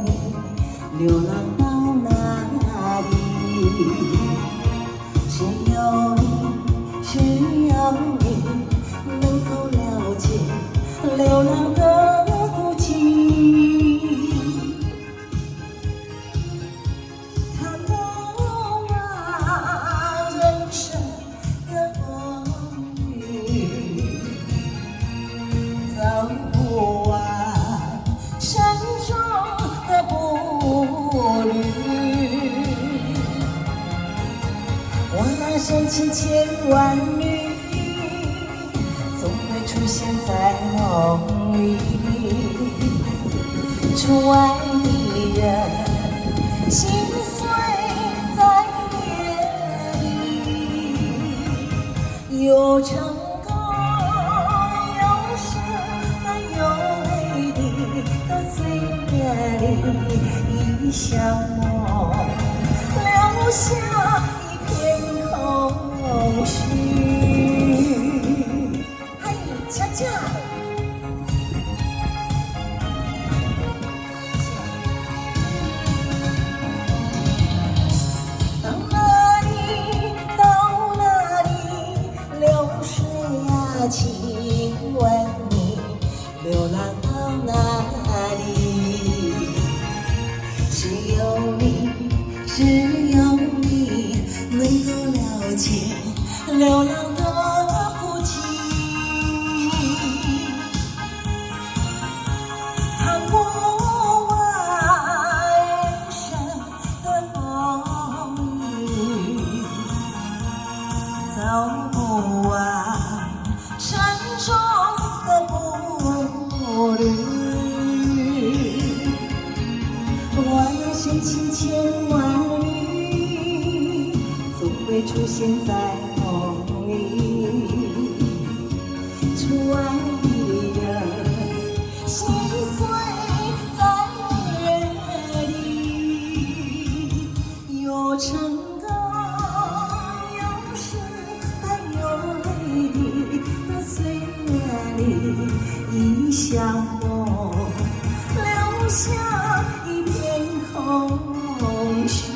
你，流浪到哪里？只有你，只有你能够了解流浪的孤寂。看不完人生的风雨，走不完山中的步履。我那深情千万缕，总会出现在梦里。初爱的人，心碎在夜里，有成功，有失败，有美丽的岁月里，一相梦，留下一片空虚。嘿，恰恰。请问你流浪到哪里？只有你，只有你能够了解流浪的孤寂。看不完人生的风雨，走不完山中的步履，我那深情千万缕，总会出现在梦里。初爱的人，心碎在夜里，有成功，有失败，有美丽的岁月里，一相梦，留下一片空虚。